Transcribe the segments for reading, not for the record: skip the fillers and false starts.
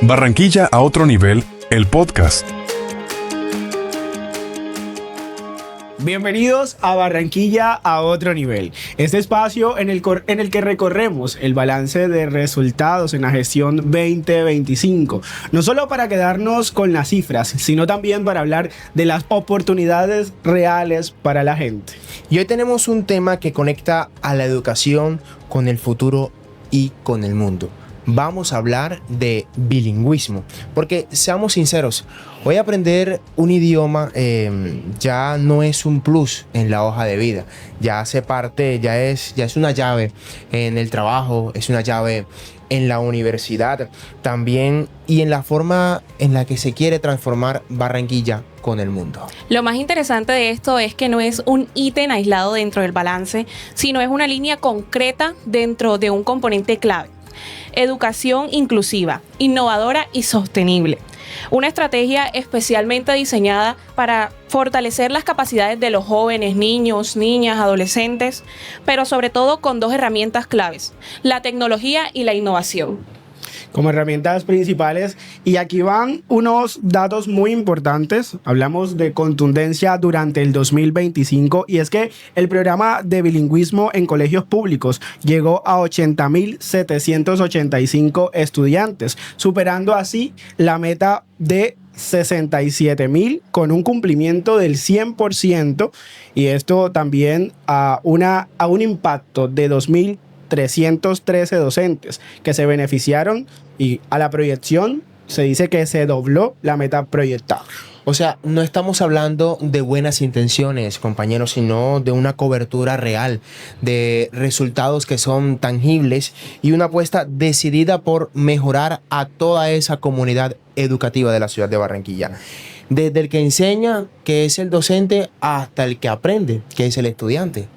Barranquilla a otro nivel, el podcast. Bienvenidos a Barranquilla a otro nivel. Este espacio en el que recorremos el balance de resultados en la gestión 2025. No solo para quedarnos con las cifras, sino también para hablar de las oportunidades reales para la gente. Y hoy tenemos un tema que conecta a la educación con el futuro y con el mundo. Vamos a hablar de bilingüismo, porque seamos sinceros, hoy aprender un idioma ya no es un plus en la hoja de vida, ya hace parte, ya es una llave en el trabajo, es una llave en la universidad también y en la forma en la que se quiere transformar Barranquilla con el mundo. Lo más interesante de esto es que no es un ítem aislado dentro del balance, sino es una línea concreta dentro de un componente clave. Educación inclusiva, innovadora y sostenible. Una estrategia especialmente diseñada para fortalecer las capacidades de los jóvenes, niños, niñas, adolescentes, pero sobre todo con dos herramientas claves, la tecnología y la innovación. Como herramientas principales, y aquí van unos datos muy importantes. Hablamos de contundencia durante el 2025 y es que el programa de bilingüismo en colegios públicos llegó a 80.785 estudiantes, superando así la meta de 67.000 con un cumplimiento del 100%, y esto también a un impacto de 2.313 docentes que se beneficiaron, y a la proyección se dice que se dobló la meta proyectada. O sea, no estamos hablando de buenas intenciones, compañeros, sino de una cobertura real, de resultados que son tangibles y una apuesta decidida por mejorar a toda esa comunidad educativa de la ciudad de Barranquilla. Desde el que enseña, que es el docente, hasta el que aprende, que es el estudiante.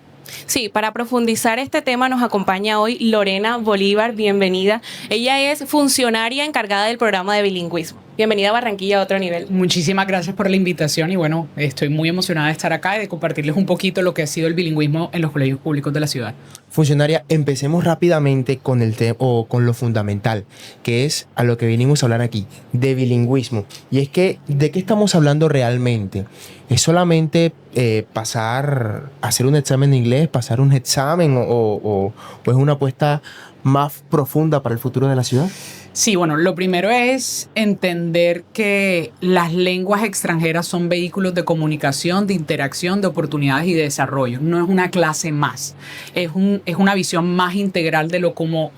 Sí, para profundizar este tema nos acompaña hoy Lorena Bolívar, bienvenida. Ella es funcionaria encargada del programa de bilingüismo. Bienvenida a Barranquilla a otro nivel. Muchísimas gracias por la invitación y bueno, estoy muy emocionada de estar acá y de compartirles un poquito lo que ha sido el bilingüismo en los colegios públicos de la ciudad. Funcionaria, empecemos rápidamente con el tema o con lo fundamental, que es a lo que vinimos a hablar aquí, de bilingüismo. Y es que, ¿de qué estamos hablando realmente? ¿Es solamente hacer un examen de inglés, pasar un examen o es una apuesta más profunda para el futuro de la ciudad? Sí, bueno, lo primero es entender que las lenguas extranjeras son vehículos de comunicación, de interacción, de oportunidades y de desarrollo. No es una clase más, es una visión más integral de cómo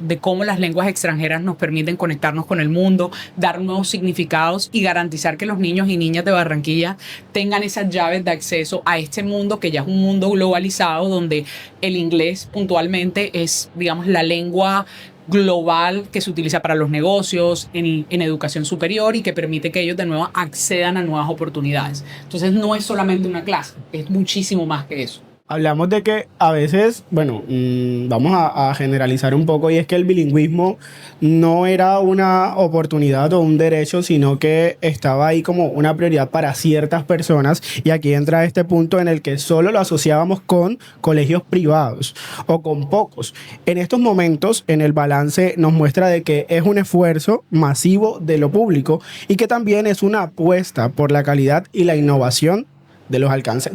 las lenguas extranjeras nos permiten conectarnos con el mundo, dar nuevos significados y garantizar que los niños y niñas de Barranquilla tengan esas llaves de acceso a este mundo que ya es un mundo globalizado donde el inglés puntualmente es, digamos, la lengua global que se utiliza para los negocios, en educación superior y que permite que ellos de nuevo accedan a nuevas oportunidades. Entonces no es solamente una clase, es muchísimo más que eso. Hablamos de que a veces, vamos a generalizar un poco, y es que el bilingüismo no era una oportunidad o un derecho, sino que estaba ahí como una prioridad para ciertas personas, y aquí entra este punto en el que solo lo asociábamos con colegios privados o con pocos. En estos momentos, en el balance nos muestra de que es un esfuerzo masivo de lo público y que también es una apuesta por la calidad y la innovación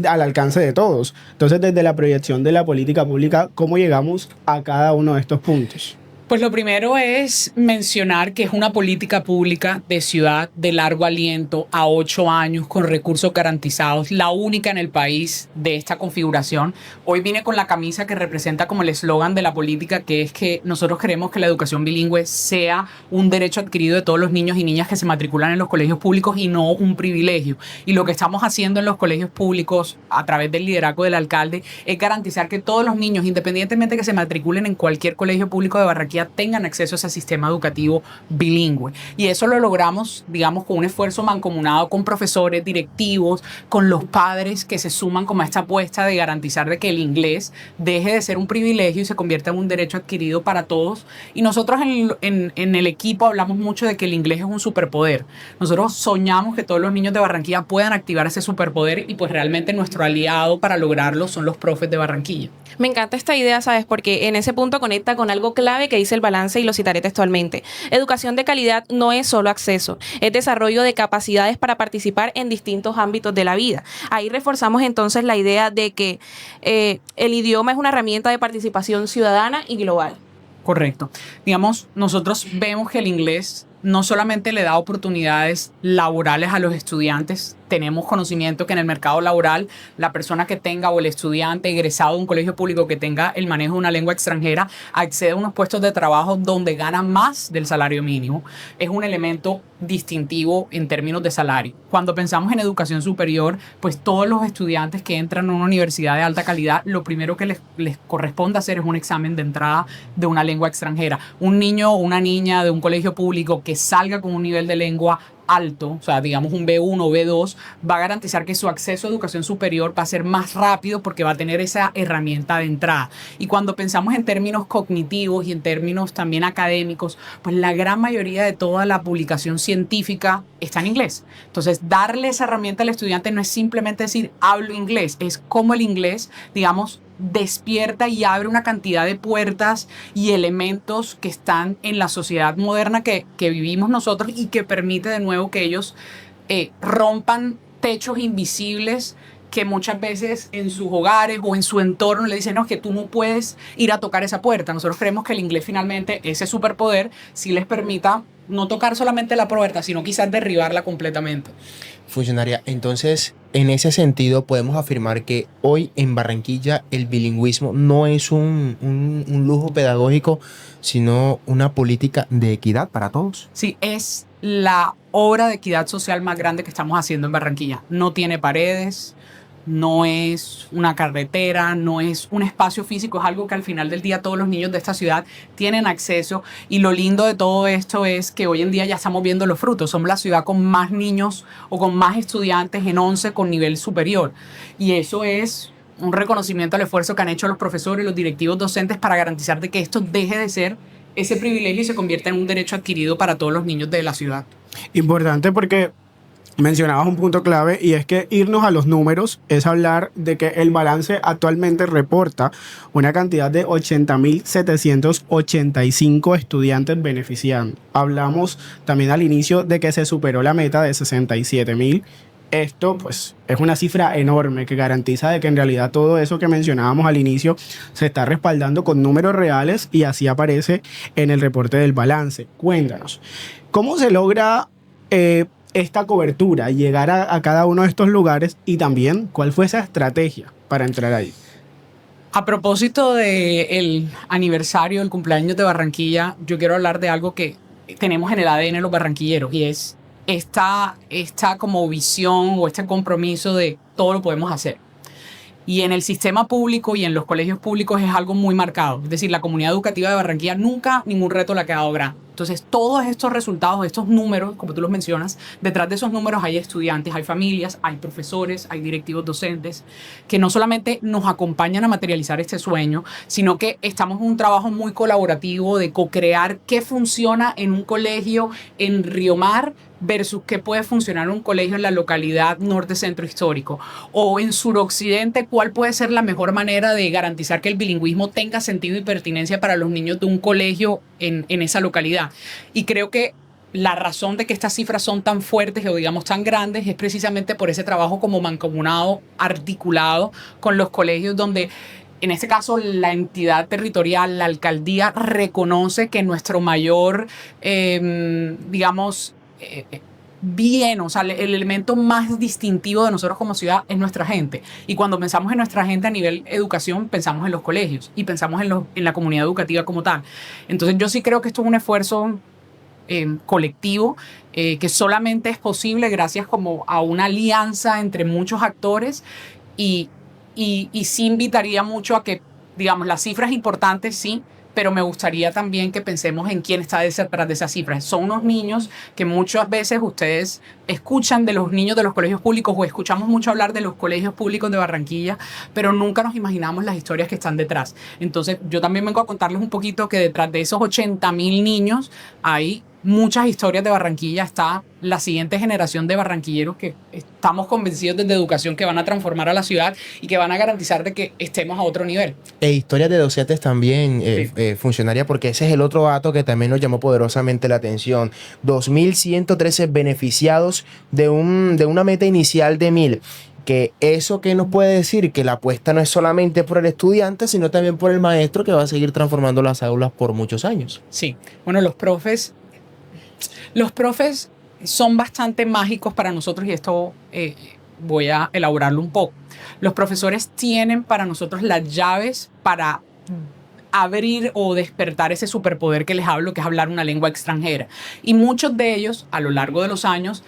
al alcance de todos. Entonces, desde la proyección de la política pública, ¿cómo llegamos a cada uno de estos puntos? Pues lo primero es mencionar que es una política pública de ciudad de largo aliento a 8 años con recursos garantizados, la única en el país de esta configuración. Hoy vine con la camisa que representa como el eslogan de la política, que es que nosotros queremos que la educación bilingüe sea un derecho adquirido de todos los niños y niñas que se matriculan en los colegios públicos y no un privilegio. Y lo que estamos haciendo en los colegios públicos a través del liderazgo del alcalde es garantizar que todos los niños, independientemente de que se matriculen en cualquier colegio público de Barranquilla, tengan acceso a ese sistema educativo bilingüe. Y eso lo logramos, digamos, con un esfuerzo mancomunado con profesores, directivos, con los padres que se suman como a esta apuesta de garantizar de que el inglés deje de ser un privilegio y se convierta en un derecho adquirido para todos. Y nosotros en el equipo hablamos mucho de que el inglés es un superpoder. Nosotros soñamos que todos los niños de Barranquilla puedan activar ese superpoder y pues realmente nuestro aliado para lograrlo son los profes de Barranquilla. Me encanta esta idea, ¿sabes? Porque en ese punto conecta con algo clave que dice dice el balance y lo citaré textualmente. Educación de calidad no es solo acceso, es desarrollo de capacidades para participar en distintos ámbitos de la vida. Ahí reforzamos entonces la idea de que el idioma es una herramienta de participación ciudadana y global. Correcto. Digamos, nosotros vemos que el inglés no solamente le da oportunidades laborales a los estudiantes, tenemos conocimiento que en el mercado laboral la persona que tenga o el estudiante egresado de un colegio público que tenga el manejo de una lengua extranjera accede a unos puestos de trabajo donde gana más del salario mínimo. Es un elemento distintivo en términos de salario. Cuando pensamos en educación superior, pues todos los estudiantes que entran a una universidad de alta calidad, lo primero que les corresponde hacer es un examen de entrada de una lengua extranjera. Un niño o una niña de un colegio público que salga con un nivel de lengua alto, o sea, digamos un B1 o B2, va a garantizar que su acceso a educación superior va a ser más rápido porque va a tener esa herramienta de entrada. Y cuando pensamos en términos cognitivos y en términos también académicos, pues la gran mayoría de toda la publicación científica está en inglés. Entonces, darle esa herramienta al estudiante no es simplemente decir, hablo inglés, es como el inglés, digamos, despierta y abre una cantidad de puertas y elementos que están en la sociedad moderna que vivimos nosotros y que permite de nuevo que ellos rompan techos invisibles que muchas veces en sus hogares o en su entorno le dicen, no, que tú no puedes ir a tocar esa puerta. Nosotros creemos que el inglés finalmente, ese superpoder, sí les permita no tocar solamente la puerta, sino quizás derribarla completamente. Funcionaria, entonces, en ese sentido podemos afirmar que hoy en Barranquilla el bilingüismo no es un lujo pedagógico, sino una política de equidad para todos. Sí, es la obra de equidad social más grande que estamos haciendo en Barranquilla. No tiene paredes, no es una carretera, no es un espacio físico, es algo que al final del día todos los niños de esta ciudad tienen acceso. Y lo lindo de todo esto es que hoy en día ya estamos viendo los frutos. Somos la ciudad con más niños o con más estudiantes en 11 con nivel superior. Y eso es un reconocimiento al esfuerzo que han hecho los profesores y los directivos docentes para garantizar de que esto deje de ser ese privilegio y se convierta en un derecho adquirido para todos los niños de la ciudad. Importante porque mencionabas un punto clave y es que irnos a los números es hablar de que el balance actualmente reporta una cantidad de 80.785 estudiantes beneficiando. Hablamos también al inicio de que se superó la meta de 67.000. Esto pues es una cifra enorme que garantiza de que en realidad todo eso que mencionábamos al inicio se está respaldando con números reales y así aparece en el reporte del balance. Cuéntanos, ¿cómo se logra esta cobertura, llegar a cada uno de estos lugares y también cuál fue esa estrategia para entrar ahí? A propósito del aniversario del cumpleaños de Barranquilla, yo quiero hablar de algo que tenemos en el ADN de los barranquilleros y es esta como visión o este compromiso de todo lo podemos hacer. Y en el sistema público y en los colegios públicos es algo muy marcado. Es decir, la comunidad educativa de Barranquilla nunca ningún reto le ha quedado grande. Entonces, todos estos resultados, estos números, como tú los mencionas, detrás de esos números hay estudiantes, hay familias, hay profesores, hay directivos docentes, que no solamente nos acompañan a materializar este sueño, sino que estamos en un trabajo muy colaborativo de co-crear qué funciona en un colegio en Río Mar versus qué puede funcionar en un colegio en la localidad norte centro histórico, o en suroccidente, cuál puede ser la mejor manera de garantizar que el bilingüismo tenga sentido y pertinencia para los niños de un colegio en esa localidad. Y creo que la razón de que estas cifras son tan fuertes o digamos tan grandes es precisamente por ese trabajo como mancomunado, articulado con los colegios donde en este caso la entidad territorial, la alcaldía, reconoce que nuestro mayor, bien, o sea, el elemento más distintivo de nosotros como ciudad es nuestra gente. Y cuando pensamos en nuestra gente a nivel educación, pensamos en los colegios y pensamos en la comunidad educativa como tal. Entonces yo sí creo que esto es un esfuerzo colectivo que solamente es posible gracias como a una alianza entre muchos actores y sí invitaría mucho a que, digamos, las cifras importantes sí, pero me gustaría también que pensemos en quién está detrás de esas cifras. Son unos niños que muchas veces ustedes escuchan de los niños de los colegios públicos o escuchamos mucho hablar de los colegios públicos de Barranquilla, pero nunca nos imaginamos las historias que están detrás. Entonces, yo también vengo a contarles un poquito que detrás de esos 80.000 niños hay muchas historias de Barranquilla, está la siguiente generación de barranquilleros que estamos convencidos desde educación que van a transformar a la ciudad y que van a garantizar de que estemos a otro nivel. E historias de docentes también, Sí. funcionaria, porque ese es el otro dato que también nos llamó poderosamente la atención. 2.113 beneficiados de una meta inicial de 1.000. Que eso que nos puede decir que la apuesta no es solamente por el estudiante, sino también por el maestro que va a seguir transformando las aulas por muchos años. Sí, bueno, los profes son bastante mágicos para nosotros y esto voy a elaborarlo un poco. Los profesores tienen para nosotros las llaves para abrir o despertar ese superpoder que les hablo, que es hablar una lengua extranjera. Y muchos de ellos, a lo largo de los años,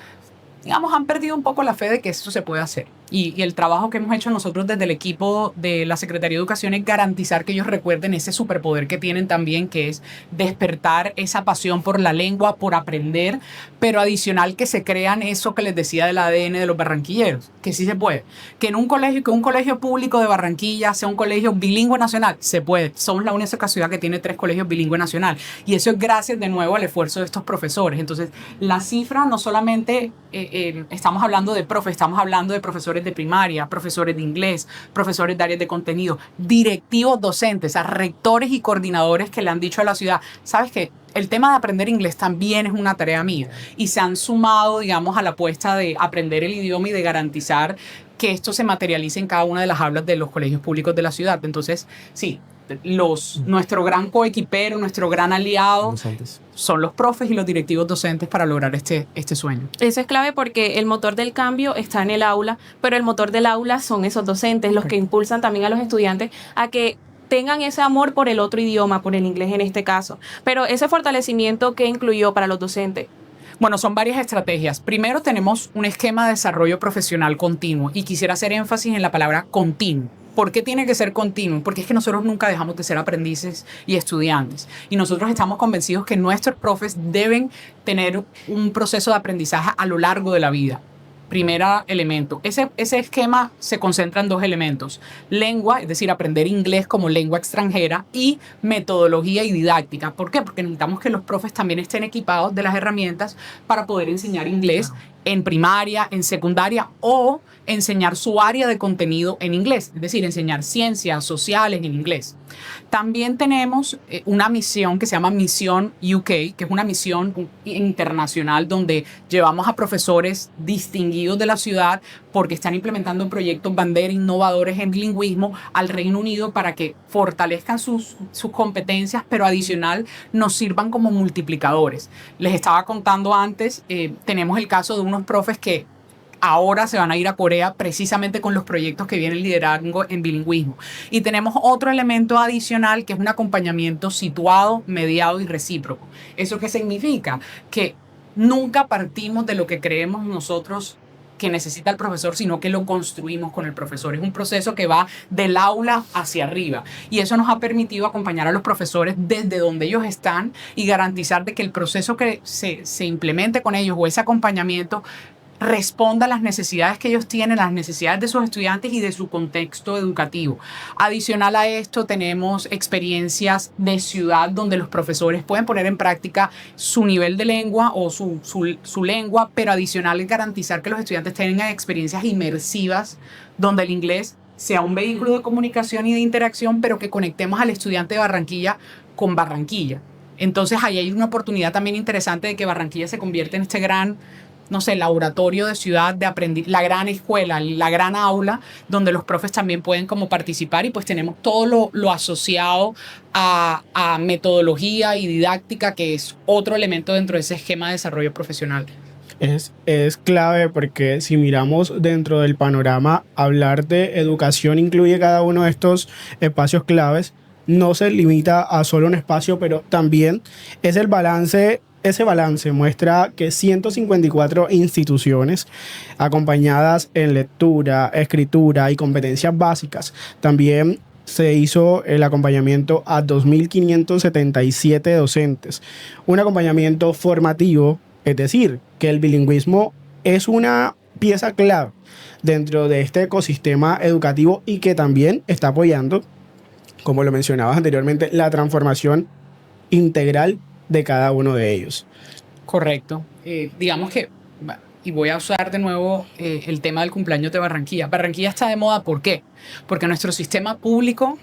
digamos, han perdido un poco la fe de que esto se puede hacer. Y el trabajo que hemos hecho nosotros desde el equipo de la Secretaría de Educación es garantizar que ellos recuerden ese superpoder que tienen también, que es despertar esa pasión por la lengua, por aprender, pero adicional que se crean eso que les decía del ADN de los barranquilleros, que sí se puede. Que un colegio público de Barranquilla sea un colegio bilingüe nacional, se puede. Somos la única ciudad que tiene 3 colegios bilingües nacional. Y eso es gracias de nuevo al esfuerzo de estos profesores. Entonces, la cifra no solamente estamos hablando de profes, estamos hablando de profesores de primaria, profesores de inglés, profesores de áreas de contenido, directivos docentes, a rectores y coordinadores que le han dicho a la ciudad, ¿sabes qué? El tema de aprender inglés también es una tarea mía y se han sumado, digamos, a la apuesta de aprender el idioma y de garantizar que esto se materialice en cada una de las aulas de los colegios públicos de la ciudad. Entonces, sí, nuestro gran coequipero, nuestro gran aliado son los profes y los directivos docentes para lograr este sueño. Eso es clave porque el motor del cambio está en el aula, pero el motor del aula son esos docentes, los que impulsan también a los estudiantes a que tengan ese amor por el otro idioma, por el inglés en este caso. Pero ese fortalecimiento que incluyó para los docentes. Bueno, son varias estrategias. Primero tenemos un esquema de desarrollo profesional continuo y quisiera hacer énfasis en la palabra continuo. ¿Por qué tiene que ser continuo? Porque es que nosotros nunca dejamos de ser aprendices y estudiantes. Y nosotros estamos convencidos que nuestros profes deben tener un proceso de aprendizaje a lo largo de la vida. Primer elemento. Ese esquema se concentra en 2 elementos. Lengua, es decir, aprender inglés como lengua extranjera, y metodología y didáctica. ¿Por qué? Porque necesitamos que los profes también estén equipados de las herramientas para poder enseñar inglés en primaria, en secundaria o enseñar su área de contenido en inglés, es decir, enseñar ciencias sociales en inglés. También tenemos una misión que se llama Misión UK, que es una misión internacional donde llevamos a profesores distinguidos de la ciudad porque están implementando proyectos bandera innovadores en bilingüismo al Reino Unido para que fortalezcan sus competencias, pero adicional nos sirvan como multiplicadores. Les estaba contando antes, tenemos el caso de unos profes que ahora se van a ir a Corea precisamente con los proyectos que vienen liderando en bilingüismo. Y tenemos otro elemento adicional que es un acompañamiento situado, mediado y recíproco. ¿Eso qué significa? Que nunca partimos de lo que creemos nosotros que necesita el profesor, sino que lo construimos con el profesor. Es un proceso que va del aula hacia arriba. Y eso nos ha permitido acompañar a los profesores desde donde ellos están y garantizar de que el proceso que se implemente con ellos o ese acompañamiento responda a las necesidades que ellos tienen, las necesidades de sus estudiantes y de su contexto educativo. Adicional a esto, tenemos experiencias de ciudad donde los profesores pueden poner en práctica su nivel de lengua o su lengua, pero adicional es garantizar que los estudiantes tengan experiencias inmersivas donde el inglés sea un vehículo de comunicación y de interacción, pero que conectemos al estudiante de Barranquilla con Barranquilla. Entonces, ahí hay una oportunidad también interesante de que Barranquilla se convierta en este gran, no sé, laboratorio de ciudad de aprendizaje, la gran escuela, la gran aula, donde los profes también pueden como participar y pues tenemos todo lo asociado a metodología y didáctica, que es otro elemento dentro de ese esquema de desarrollo profesional. Es clave porque si miramos dentro del panorama, hablar de educación incluye cada uno de estos espacios claves. No se limita a solo un espacio, pero también es el balance. Ese balance muestra que 154 instituciones acompañadas en lectura, escritura y competencias básicas. También se hizo el acompañamiento a 2.577 docentes. Un acompañamiento formativo, es decir, que el bilingüismo es una pieza clave dentro de este ecosistema educativo y que también está apoyando, como lo mencionabas anteriormente, la transformación integral de cada uno de ellos. Correcto. Digamos que, y voy a usar de nuevo el tema del cumpleaños de Barranquilla. Barranquilla está de moda, ¿por qué? Porque nuestro sistema público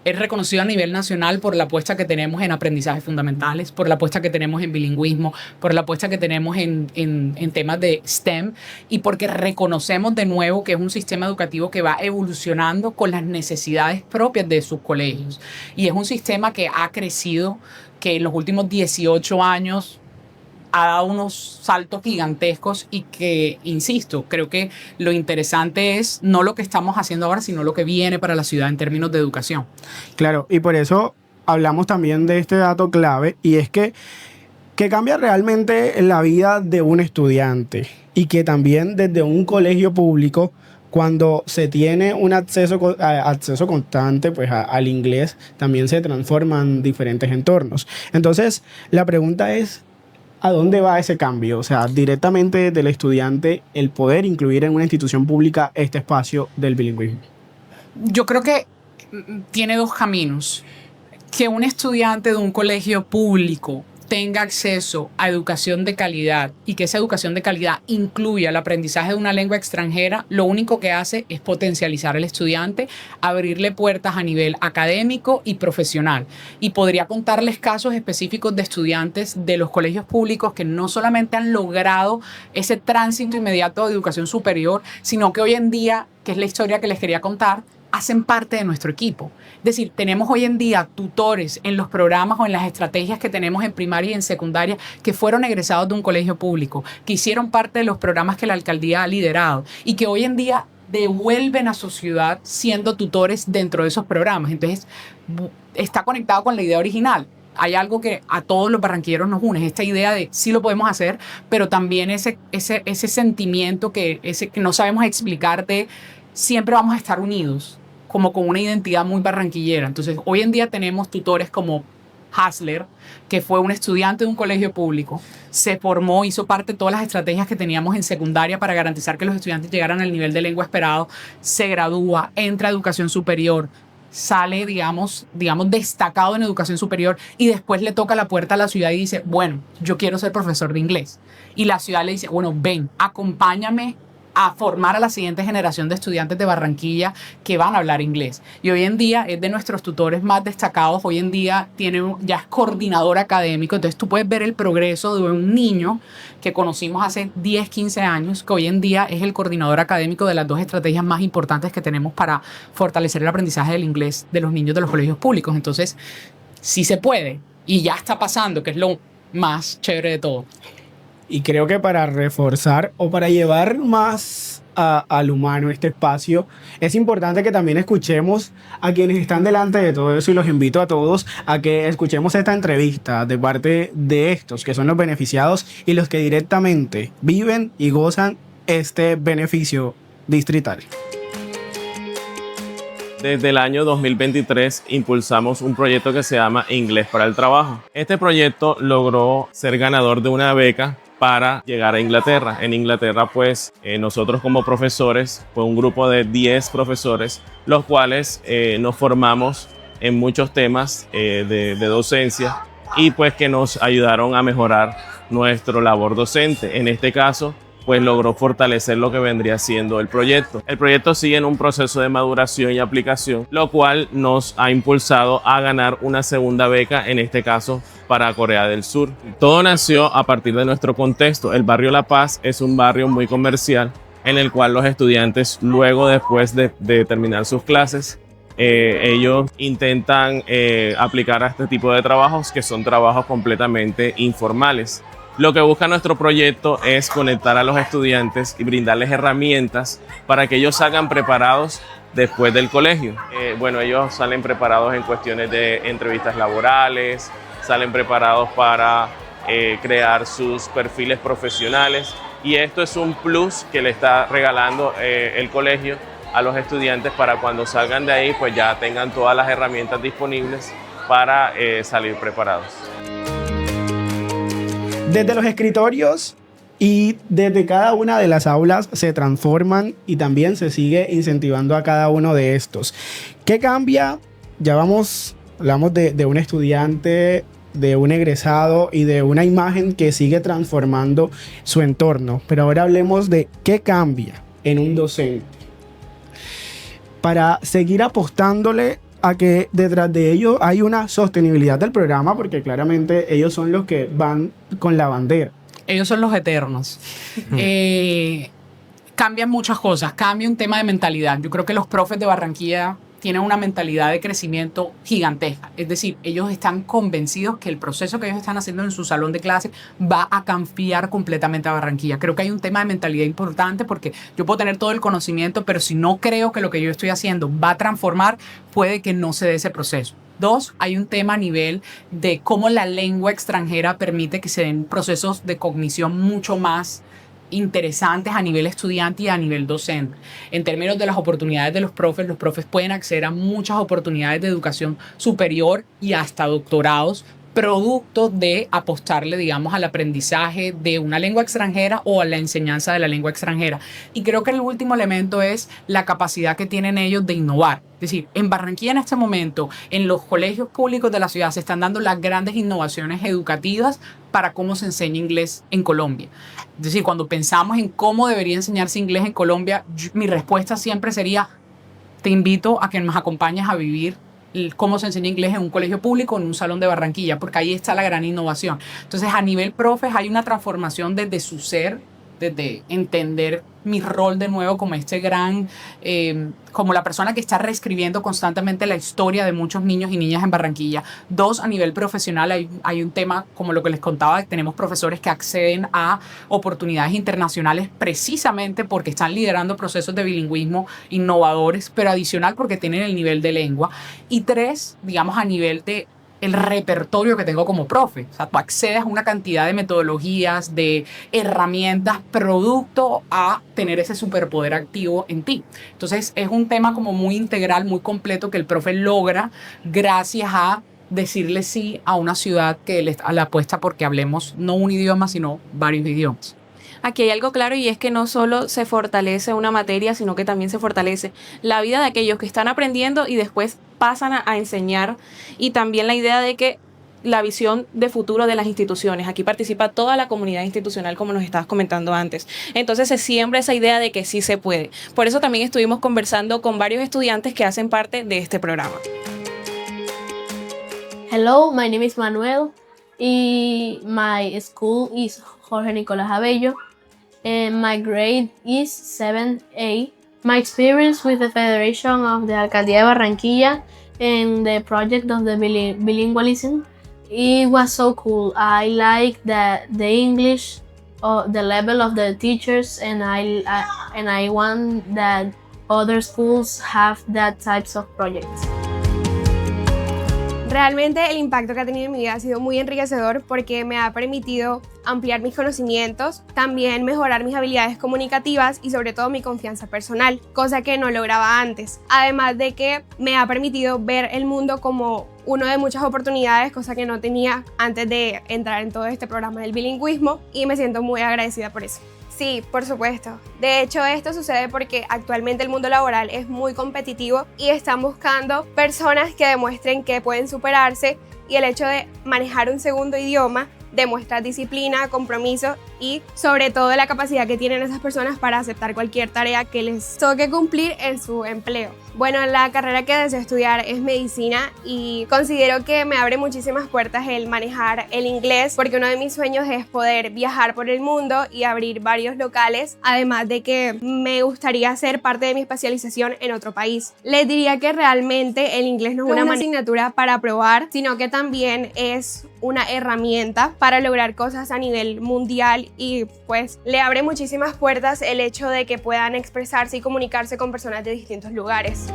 es reconocido a nivel nacional por la apuesta que tenemos en aprendizajes fundamentales, por la apuesta que tenemos en bilingüismo, por la apuesta que tenemos en temas de STEM y porque reconocemos de nuevo que es un sistema educativo que va evolucionando con las necesidades propias de sus colegios. Y es un sistema que ha crecido, que en los últimos 18 años ha dado unos saltos gigantescos y que, insisto, creo que lo interesante es no lo que estamos haciendo ahora, sino lo que viene para la ciudad en términos de educación. Claro, y por eso hablamos también de este dato clave, y es que cambia realmente la vida de un estudiante, y que también desde un colegio público, cuando se tiene un acceso constante pues, al inglés, también se transforman diferentes entornos. Entonces, la pregunta es, ¿a dónde va ese cambio? O sea, directamente del estudiante, el poder incluir en una institución pública este espacio del bilingüismo. Yo creo que tiene dos caminos. Que un estudiante de un colegio público tenga acceso a educación de calidad y que esa educación de calidad incluya el aprendizaje de una lengua extranjera, lo único que hace es potencializar al estudiante, abrirle puertas a nivel académico y profesional. Y podría contarles casos específicos de estudiantes de los colegios públicos que no solamente han logrado ese tránsito inmediato de educación superior, sino que hoy en día, que es la historia que les quería contar, hacen parte de nuestro equipo. Es decir, tenemos hoy en día tutores en los programas o en las estrategias que tenemos en primaria y en secundaria que fueron egresados de un colegio público, que hicieron parte de los programas que la alcaldía ha liderado y que hoy en día devuelven a su ciudad siendo tutores dentro de esos programas. Entonces, está conectado con la idea original. Hay algo que a todos los barranquilleros nos une, es esta idea de sí lo podemos hacer, pero también ese sentimiento que no sabemos explicar de siempre vamos a estar unidos, como con una identidad muy barranquillera. Entonces, hoy en día tenemos tutores como Hasler, que fue un estudiante de un colegio público, se formó, hizo parte de todas las estrategias que teníamos en secundaria para garantizar que los estudiantes llegaran al nivel de lengua esperado, se gradúa, entra a educación superior, sale, digamos, destacado en educación superior y después le toca la puerta a la ciudad y dice, bueno, yo quiero ser profesor de inglés. Y la ciudad le dice, bueno, ven, acompáñame a formar a la siguiente generación de estudiantes de Barranquilla que van a hablar inglés. Y hoy en día es de nuestros tutores más destacados. Hoy en día ya es coordinador académico. Entonces tú puedes ver el progreso de un niño que conocimos hace 10, 15 años, que hoy en día es el coordinador académico de las dos estrategias más importantes que tenemos para fortalecer el aprendizaje del inglés de los niños de los colegios públicos. Entonces, sí se puede y ya está pasando, que es lo más chévere de todo. Y creo que para reforzar o para llevar más al humano este espacio, es importante que también escuchemos a quienes están delante de todo eso, y los invito a todos a que escuchemos esta entrevista de parte de estos que son los beneficiados y los que directamente viven y gozan este beneficio distrital. Desde el año 2023 impulsamos un proyecto que se llama Inglés para el Trabajo. Este proyecto logró ser ganador de una beca para llegar a Inglaterra. En Inglaterra, pues, nosotros como profesores, fue un grupo de 10 profesores, los cuales nos formamos en muchos temas de docencia y pues que nos ayudaron a mejorar nuestra labor docente. En este caso, pues logró fortalecer lo que vendría siendo el proyecto. El proyecto sigue en un proceso de maduración y aplicación, lo cual nos ha impulsado a ganar una segunda beca, en este caso para Corea del Sur. Todo nació a partir de nuestro contexto. El barrio La Paz es un barrio muy comercial en el cual los estudiantes luego, después de terminar sus clases, ellos intentan aplicar a este tipo de trabajos que son trabajos completamente informales. Lo que busca nuestro proyecto es conectar a los estudiantes y brindarles herramientas para que ellos salgan preparados después del colegio. Bueno, ellos salen preparados en cuestiones de entrevistas laborales, salen preparados para crear sus perfiles profesionales, y esto es un plus que le está regalando el colegio a los estudiantes para cuando salgan de ahí pues ya tengan todas las herramientas disponibles para salir preparados. Desde los escritorios y desde cada una de las aulas se transforman y también se sigue incentivando a cada uno de estos. ¿Qué cambia? Hablamos de un estudiante de un egresado y de una imagen que sigue transformando su entorno. Pero ahora hablemos de qué cambia en un docente para seguir apostándole a que detrás de ello hay una sostenibilidad del programa, porque claramente ellos son los que van con la bandera. Ellos son los eternos. Cambian muchas cosas, cambia un tema de mentalidad. Yo creo que los profes de Barranquilla tienen una mentalidad de crecimiento gigantesca. Es decir, ellos están convencidos que el proceso que ellos están haciendo en su salón de clase va a cambiar completamente a Barranquilla. Creo que hay un tema de mentalidad importante, porque yo puedo tener todo el conocimiento, pero si no creo que lo que yo estoy haciendo va a transformar, puede que no se dé ese proceso. Dos, hay un tema a nivel de cómo la lengua extranjera permite que se den procesos de cognición mucho más interesantes a nivel estudiante y a nivel docente. En términos de las oportunidades de los profes pueden acceder a muchas oportunidades de educación superior y hasta doctorados, producto de apostarle, digamos, al aprendizaje de una lengua extranjera o a la enseñanza de la lengua extranjera. Y creo que el último elemento es la capacidad que tienen ellos de innovar. Es decir, en Barranquilla en este momento, en los colegios públicos de la ciudad, se están dando las grandes innovaciones educativas para cómo se enseña inglés en Colombia. Es decir, cuando pensamos en cómo debería enseñarse inglés en Colombia, mi respuesta siempre sería: te invito a que nos acompañes a vivir cómo se enseña inglés en un colegio público o en un salón de Barranquilla, porque ahí está la gran innovación. Entonces, a nivel profes hay una transformación desde su ser, desde entender mi rol de nuevo como este gran, como la persona que está reescribiendo constantemente la historia de muchos niños y niñas en Barranquilla. Dos, a nivel profesional hay un tema como lo que les contaba, tenemos profesores que acceden a oportunidades internacionales precisamente porque están liderando procesos de bilingüismo innovadores, pero adicional porque tienen el nivel de lengua. Y tres, digamos, a nivel de el repertorio que tengo como profe. O sea, tú accedes a una cantidad de metodologías, de herramientas, producto a tener ese superpoder activo en ti. Entonces, es un tema como muy integral, muy completo, que el profe logra gracias a decirle sí a una ciudad que le apuesta porque hablemos no un idioma, sino varios idiomas. Aquí hay algo claro, y es que no solo se fortalece una materia, sino que también se fortalece la vida de aquellos que están aprendiendo y después pasan a enseñar, y también la idea de que la visión de futuro de las instituciones. Aquí participa toda la comunidad institucional, como nos estabas comentando antes. Entonces se siembra esa idea de que sí se puede. Por eso también estuvimos conversando con varios estudiantes que hacen parte de este programa. Hello, my name is Manuel. My school is Jorge Nicolás Abello. And my grade is 7A. My experience with the Federation of the Alcaldía de Barranquilla and the project of the bilingualism, it was so cool. I like the English, the level of the teachers, and I want that other schools have that types of projects. Realmente el impacto que ha tenido en mi vida ha sido muy enriquecedor porque me ha permitido ampliar mis conocimientos, también mejorar mis habilidades comunicativas y sobre todo mi confianza personal, cosa que no lograba antes. Además de que me ha permitido ver el mundo como uno de muchas oportunidades, cosa que no tenía antes de entrar en todo este programa del bilingüismo, y me siento muy agradecida por eso. Sí, por supuesto. De hecho, esto sucede porque actualmente el mundo laboral es muy competitivo y están buscando personas que demuestren que pueden superarse, y el hecho de manejar un segundo idioma demuestra disciplina, compromiso y sobre todo la capacidad que tienen esas personas para aceptar cualquier tarea que les toque cumplir en su empleo. Bueno, la carrera que deseo estudiar es medicina y considero que me abre muchísimas puertas el manejar el inglés, porque uno de mis sueños es poder viajar por el mundo y abrir varios locales, además de que me gustaría ser parte de mi especialización en otro país. Les diría que realmente el inglés no es una asignatura para aprobar, sino que también es una herramienta para lograr cosas a nivel mundial, y pues le abre muchísimas puertas el hecho de que puedan expresarse y comunicarse con personas de distintos lugares.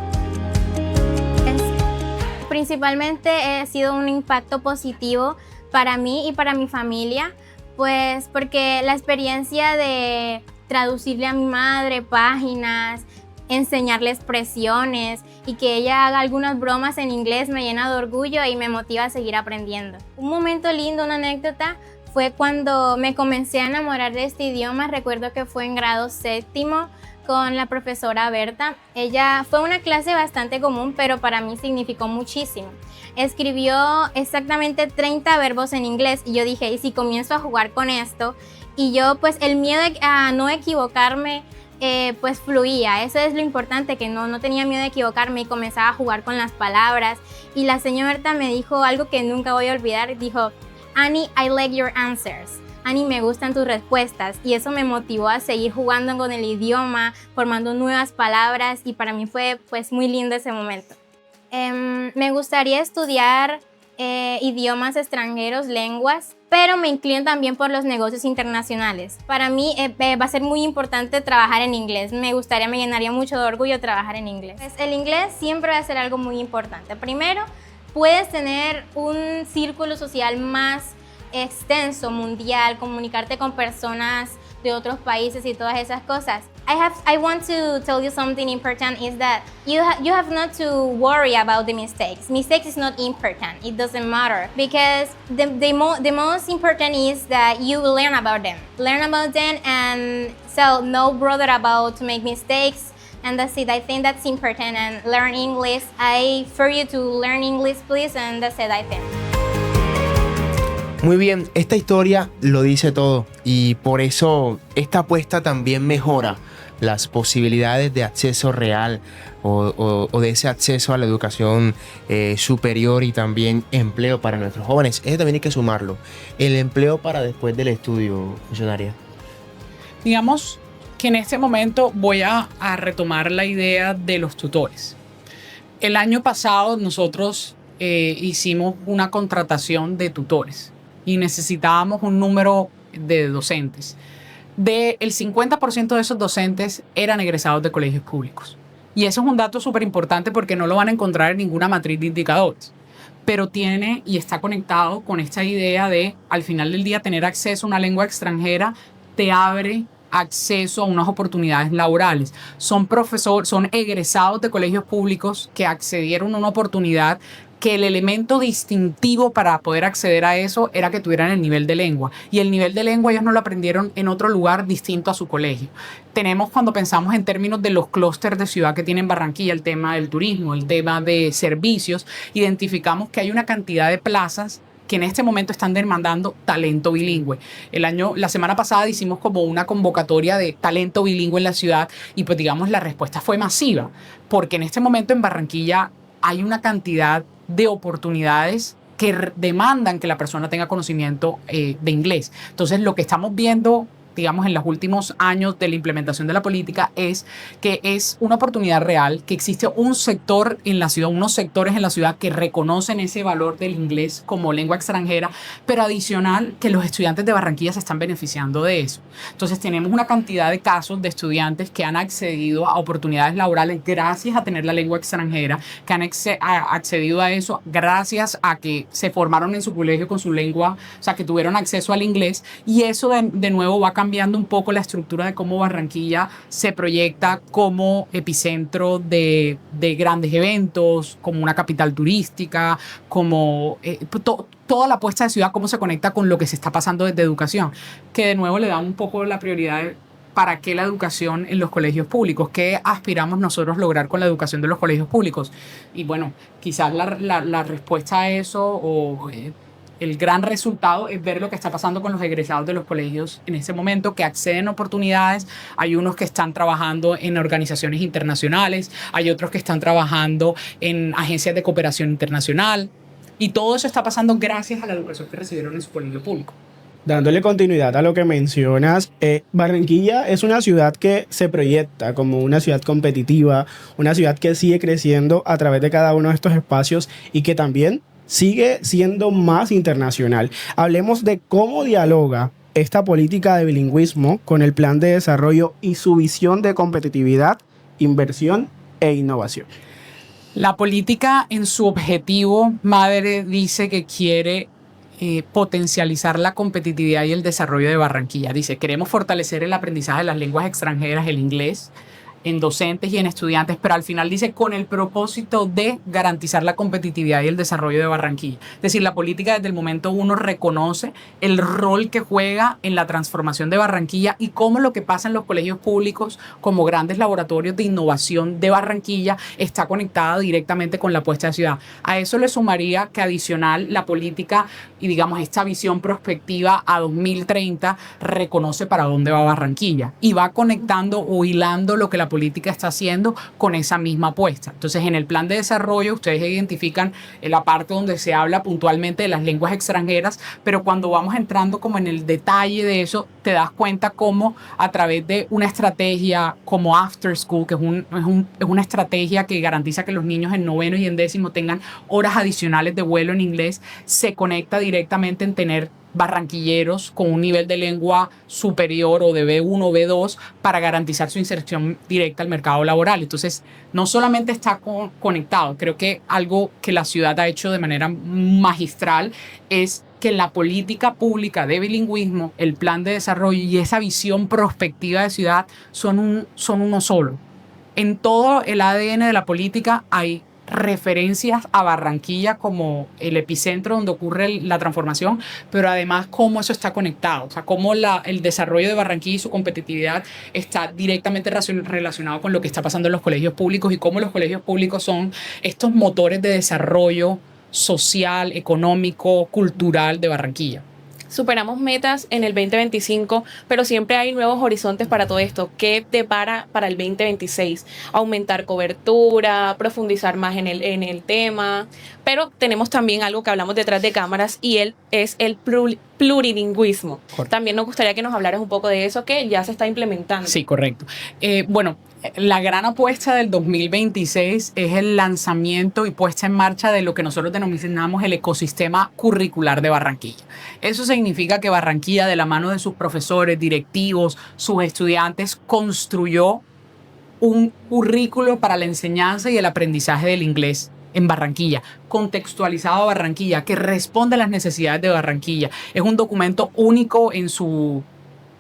Principalmente ha sido un impacto positivo para mí y para mi familia, pues porque la experiencia de traducirle a mi madre páginas, enseñarle expresiones y que ella haga algunas bromas en inglés me llena de orgullo y me motiva a seguir aprendiendo. Un momento lindo, una anécdota, fue cuando me comencé a enamorar de este idioma. Recuerdo que fue en grado séptimo, con la profesora Berta. Ella fue una clase bastante común, pero para mí significó muchísimo. Escribió exactamente 30 verbos en inglés y yo dije, ¿y si comienzo a jugar con esto? Y yo, pues el miedo a no equivocarme, pues fluía. Eso es lo importante, que no tenía miedo de equivocarme y comenzaba a jugar con las palabras. Y la señora Berta me dijo algo que nunca voy a olvidar. Dijo, Annie, I like your answers. Annie, me gustan tus respuestas. Y eso me motivó a seguir jugando con el idioma, formando nuevas palabras, y para mí fue pues muy lindo ese momento. Me gustaría estudiar idiomas extranjeros, lenguas, pero me inclino también por los negocios internacionales. Para mí va a ser muy importante trabajar en inglés. Me llenaría mucho de orgullo trabajar en inglés. Pues el inglés siempre va a ser algo muy importante. Primero, puedes tener un círculo social más extenso, mundial, comunicarte con personas de otros países y todas esas cosas. I want to tell you something important, is that you have not to worry about the mistakes. Mistakes is not important. It doesn't matter, because the most important is that you learn about them. Learn about them, and so no bother about to make mistakes. And that's it. I think that's important. And learn English. I for you to learn English, please. And that's it, I think. Muy bien, esta historia lo dice todo, y por eso esta apuesta también mejora las posibilidades de acceso real o de ese acceso a la educación superior, y también empleo para nuestros jóvenes. Eso también hay que sumarlo, el empleo para después del estudio, funcionaria. Digamos que en este momento voy a retomar la idea de los tutores. El año pasado nosotros hicimos una contratación de tutores y necesitábamos un número de docentes. El 50% de esos docentes eran egresados de colegios públicos. Y eso es un dato súper importante, porque no lo van a encontrar en ninguna matriz de indicadores. Pero tiene y está conectado con esta idea de, al final del día, tener acceso a una lengua extranjera te abre acceso a unas oportunidades laborales. Son egresados de colegios públicos que accedieron a una oportunidad que el elemento distintivo para poder acceder a eso era que tuvieran el nivel de lengua. Y el nivel de lengua ellos no lo aprendieron en otro lugar distinto a su colegio. Tenemos, cuando pensamos en términos de los clústeres de ciudad que tiene Barranquilla, el tema del turismo, el tema de servicios, identificamos que hay una cantidad de plazas que en este momento están demandando talento bilingüe. La semana pasada hicimos como una convocatoria de talento bilingüe en la ciudad, y pues digamos la respuesta fue masiva, porque en este momento en Barranquilla hay una cantidad de oportunidades que demandan que la persona tenga conocimiento de inglés. Entonces, lo que estamos viendo, digamos, en los últimos años de la implementación de la política es que es una oportunidad real, que existe un sector en la ciudad, unos sectores en la ciudad que reconocen ese valor del inglés como lengua extranjera, pero adicional que los estudiantes de Barranquilla se están beneficiando de eso. Entonces tenemos una cantidad de casos de estudiantes que han accedido a oportunidades laborales gracias a tener la lengua extranjera, que han accedido a eso gracias a que se formaron en su colegio con su lengua, o sea, que tuvieron acceso al inglés, y eso de nuevo va cambiando un poco la estructura de cómo Barranquilla se proyecta como epicentro de grandes eventos, como una capital turística, como toda la puesta de ciudad, cómo se conecta con lo que se está pasando desde educación, que de nuevo le da un poco la prioridad de para qué la educación en los colegios públicos, qué aspiramos nosotros lograr con la educación de los colegios públicos. Y bueno, quizás la respuesta a eso el gran resultado es ver lo que está pasando con los egresados de los colegios en ese momento, que acceden a oportunidades. Hay unos que están trabajando en organizaciones internacionales, hay otros que están trabajando en agencias de cooperación internacional, y todo eso está pasando gracias a la educación que recibieron en su colegio público. Dándole continuidad a lo que mencionas, Barranquilla es una ciudad que se proyecta como una ciudad competitiva, una ciudad que sigue creciendo a través de cada uno de estos espacios y que también sigue siendo más internacional. Hablemos de cómo dialoga esta política de bilingüismo con el plan de desarrollo y su visión de competitividad, inversión e innovación. La política, en su objetivo madre, dice que quiere potencializar la competitividad y el desarrollo de Barranquilla. Dice, queremos fortalecer el aprendizaje de las lenguas extranjeras, el inglés, en docentes y en estudiantes, pero al final dice con el propósito de garantizar la competitividad y el desarrollo de Barranquilla. Es decir, la política desde el momento uno reconoce el rol que juega en la transformación de Barranquilla y cómo lo que pasa en los colegios públicos como grandes laboratorios de innovación de Barranquilla está conectada directamente con la apuesta de ciudad. A eso le sumaría que adicional la política y digamos esta visión prospectiva a 2030 reconoce para dónde va Barranquilla y va conectando o hilando lo que la política está haciendo con esa misma apuesta. Entonces, en el plan de desarrollo ustedes identifican la parte donde se habla puntualmente de las lenguas extranjeras, pero cuando vamos entrando como en el detalle de eso, te das cuenta cómo a través de una estrategia como After School, que es una estrategia que garantiza que los niños en noveno y en décimo tengan horas adicionales de vuelo en inglés, se conecta directamente en tener barranquilleros con un nivel de lengua superior o de B1 o B2 para garantizar su inserción directa al mercado laboral. Entonces, no solamente está conectado, creo que algo que la ciudad ha hecho de manera magistral es que la política pública de bilingüismo, el plan de desarrollo y esa visión prospectiva de ciudad son uno solo. En todo el ADN de la política hay referencias a Barranquilla como el epicentro donde ocurre la transformación, pero además cómo eso está conectado, o sea, cómo el desarrollo de Barranquilla y su competitividad está directamente relacionado con lo que está pasando en los colegios públicos y cómo los colegios públicos son estos motores de desarrollo social, económico, cultural de Barranquilla. Superamos metas en el 2025, pero siempre hay nuevos horizontes para todo esto. ¿Qué depara para el 2026? Aumentar cobertura, profundizar más en el tema, pero tenemos también algo que hablamos detrás de cámaras y es el plurilingüismo. Correcto. También nos gustaría que nos hablaras un poco de eso que ya se está implementando. Sí, correcto. Bueno, la gran apuesta del 2026 es el lanzamiento y puesta en marcha de lo que nosotros denominamos el ecosistema curricular de Barranquilla. Eso significa que Barranquilla, de la mano de sus profesores, directivos, sus estudiantes, construyó un currículo para la enseñanza y el aprendizaje del inglés en Barranquilla, contextualizado a Barranquilla, que responde a las necesidades de Barranquilla. Es un documento único en su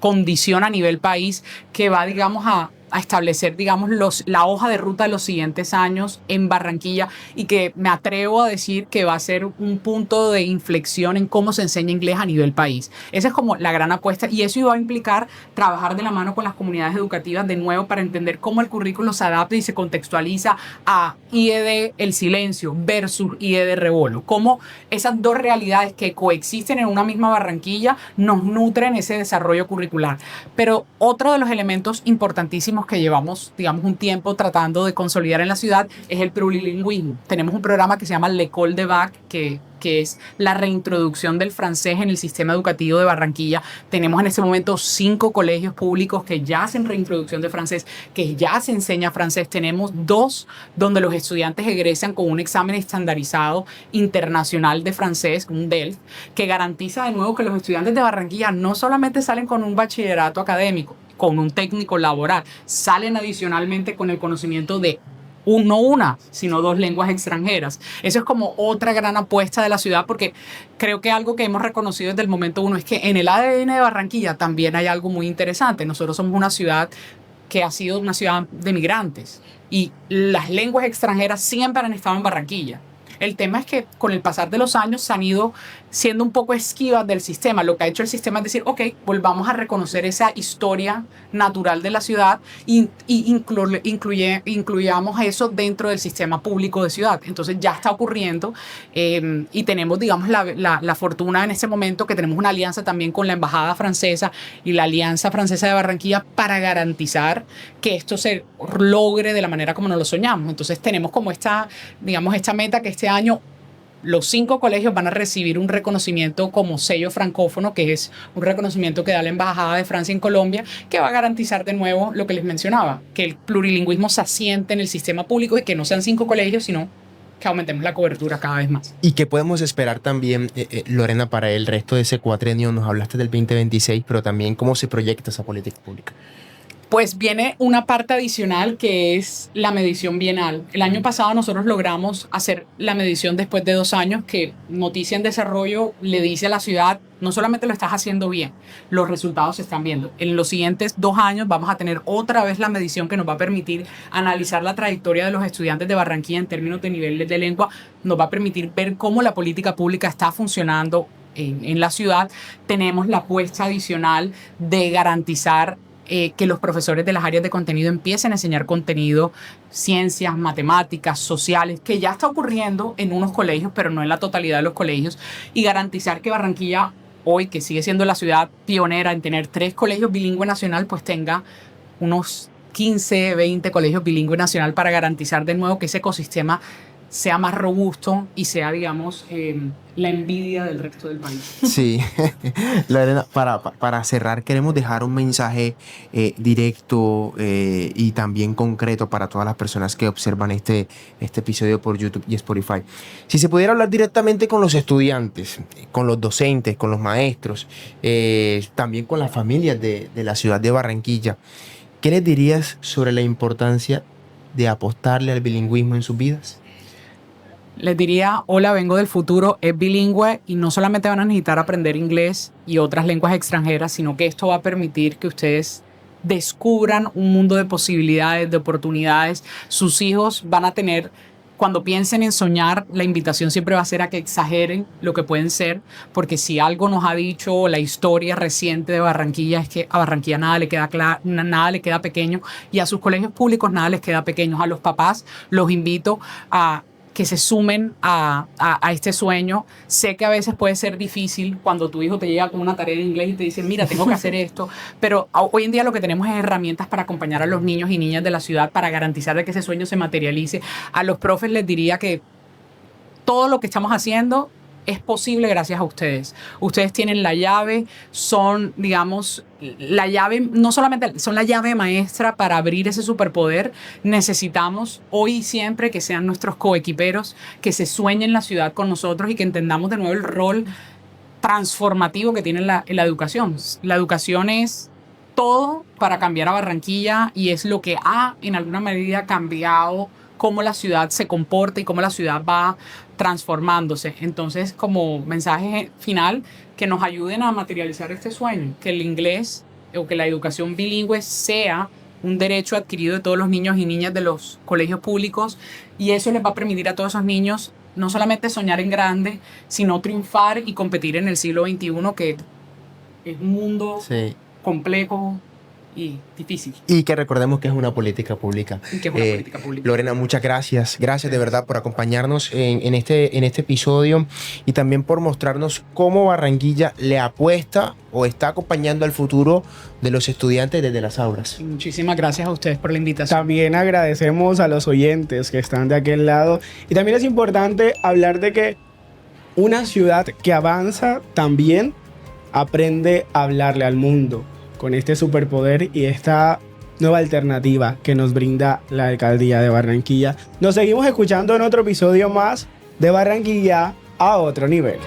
condición a nivel país que va, digamos, a establecer, digamos, la hoja de ruta de los siguientes años en Barranquilla y que me atrevo a decir que va a ser un punto de inflexión en cómo se enseña inglés a nivel país. Esa es como la gran apuesta y eso iba a implicar trabajar de la mano con las comunidades educativas de nuevo para entender cómo el currículo se adapta y se contextualiza a IED El Silencio versus IED Rebolo. Cómo esas dos realidades que coexisten en una misma Barranquilla nos nutren ese desarrollo curricular. Pero otro de los elementos importantísimos que llevamos, digamos, un tiempo tratando de consolidar en la ciudad es el plurilingüismo. Tenemos un programa que se llama L'École des Bacs, que es la reintroducción del francés en el sistema educativo de Barranquilla. Tenemos en este momento 5 colegios públicos que ya hacen reintroducción de francés, que ya se enseña francés. Tenemos 2 donde los estudiantes egresan con un examen estandarizado internacional de francés, un DELF, que garantiza de nuevo que los estudiantes de Barranquilla no solamente salen con un bachillerato académico, con un técnico laboral, salen adicionalmente con el conocimiento de no una, sino 2 lenguas extranjeras. Eso es como otra gran apuesta de la ciudad, porque creo que algo que hemos reconocido desde el momento 1 es que en el ADN de Barranquilla también hay algo muy interesante. Nosotros somos una ciudad que ha sido una ciudad de migrantes y las lenguas extranjeras siempre han estado en Barranquilla. El tema es que con el pasar de los años se han ido siendo un poco esquivas del sistema. Lo que ha hecho el sistema es decir, ok, volvamos a reconocer esa historia natural de la ciudad y incluyamos eso dentro del sistema público de ciudad. Entonces ya está ocurriendo y tenemos, digamos, la fortuna en este momento que tenemos una alianza también con la Embajada Francesa y la Alianza Francesa de Barranquilla para garantizar que esto se logre de la manera como nos lo soñamos. Entonces tenemos como esta meta que este año los 5 colegios van a recibir un reconocimiento como sello francófono, que es un reconocimiento que da la Embajada de Francia en Colombia, que va a garantizar de nuevo lo que les mencionaba, que el plurilingüismo se asiente en el sistema público y que no sean 5 colegios, sino que aumentemos la cobertura cada vez más. ¿Y qué podemos esperar también, Lorena, para el resto de ese cuatrenio? Nos hablaste del 2026, pero también cómo se proyecta esa política pública. Pues viene una parte adicional que es la medición bienal. El año pasado nosotros logramos hacer la medición después de 2 años, que Noticia en Desarrollo le dice a la ciudad, no solamente lo estás haciendo bien, los resultados se están viendo. En los siguientes 2 años vamos a tener otra vez la medición que nos va a permitir analizar la trayectoria de los estudiantes de Barranquilla en términos de nivel de lengua, nos va a permitir ver cómo la política pública está funcionando en la ciudad. Tenemos la apuesta adicional de garantizar que los profesores de las áreas de contenido empiecen a enseñar contenido, ciencias, matemáticas, sociales, que ya está ocurriendo en unos colegios, pero no en la totalidad de los colegios, y garantizar que Barranquilla, hoy que sigue siendo la ciudad pionera en tener 3 colegios bilingüe nacional, pues tenga unos 15, 20 colegios bilingüe nacional para garantizar de nuevo que ese ecosistema sea más robusto y sea, digamos, la envidia del resto del país. Sí, Lorena, para cerrar queremos dejar un mensaje directo y también concreto para todas las personas que observan este episodio por YouTube y Spotify. Si se pudiera hablar directamente con los estudiantes, con los docentes, con los maestros, también con las familias de la ciudad de Barranquilla, ¿qué les dirías sobre la importancia de apostarle al bilingüismo en sus vidas? Les diría, hola, vengo del futuro, es bilingüe y no solamente van a necesitar aprender inglés y otras lenguas extranjeras, sino que esto va a permitir que ustedes descubran un mundo de posibilidades, de oportunidades. Sus hijos van a tener, cuando piensen en soñar, la invitación siempre va a ser a que exageren lo que pueden ser, porque si algo nos ha dicho la historia reciente de Barranquilla es que a Barranquilla nada le queda pequeño y a sus colegios públicos nada les queda pequeño. A los papás los invito a que se sumen a este sueño. Sé que a veces puede ser difícil cuando tu hijo te llega con una tarea de inglés y te dice, mira, tengo que hacer esto, pero hoy en día lo que tenemos es herramientas para acompañar a los niños y niñas de la ciudad para garantizar de que ese sueño se materialice. A los profes les diría que todo lo que estamos haciendo es posible gracias a ustedes. Ustedes tienen la llave, son, digamos, la llave, no solamente son la llave maestra para abrir ese superpoder. Necesitamos hoy y siempre que sean nuestros coequiperos, que se sueñen la ciudad con nosotros y que entendamos de nuevo el rol transformativo que tiene la educación. La educación es todo para cambiar a Barranquilla y es lo que ha en alguna medida cambiado cómo la ciudad se comporta y cómo la ciudad va transformándose. Entonces, como mensaje final, que nos ayuden a materializar este sueño, que el inglés o que la educación bilingüe sea un derecho adquirido de todos los niños y niñas de los colegios públicos, y eso les va a permitir a todos esos niños no solamente soñar en grande, sino triunfar y competir en el siglo XXI, que es un mundo complejo y difícil. Y que recordemos que es una política pública. Lorena, muchas gracias. Gracias de verdad por acompañarnos en este episodio y también por mostrarnos cómo Barranquilla le apuesta o está acompañando al futuro de los estudiantes desde las aulas. Muchísimas gracias a ustedes por la invitación. También agradecemos a los oyentes que están de aquel lado. Y también es importante hablar de que una ciudad que avanza también aprende a hablarle al mundo, con este superpoder y esta nueva alternativa que nos brinda la alcaldía de Barranquilla. Nos seguimos escuchando en otro episodio más de Barranquilla a otro nivel.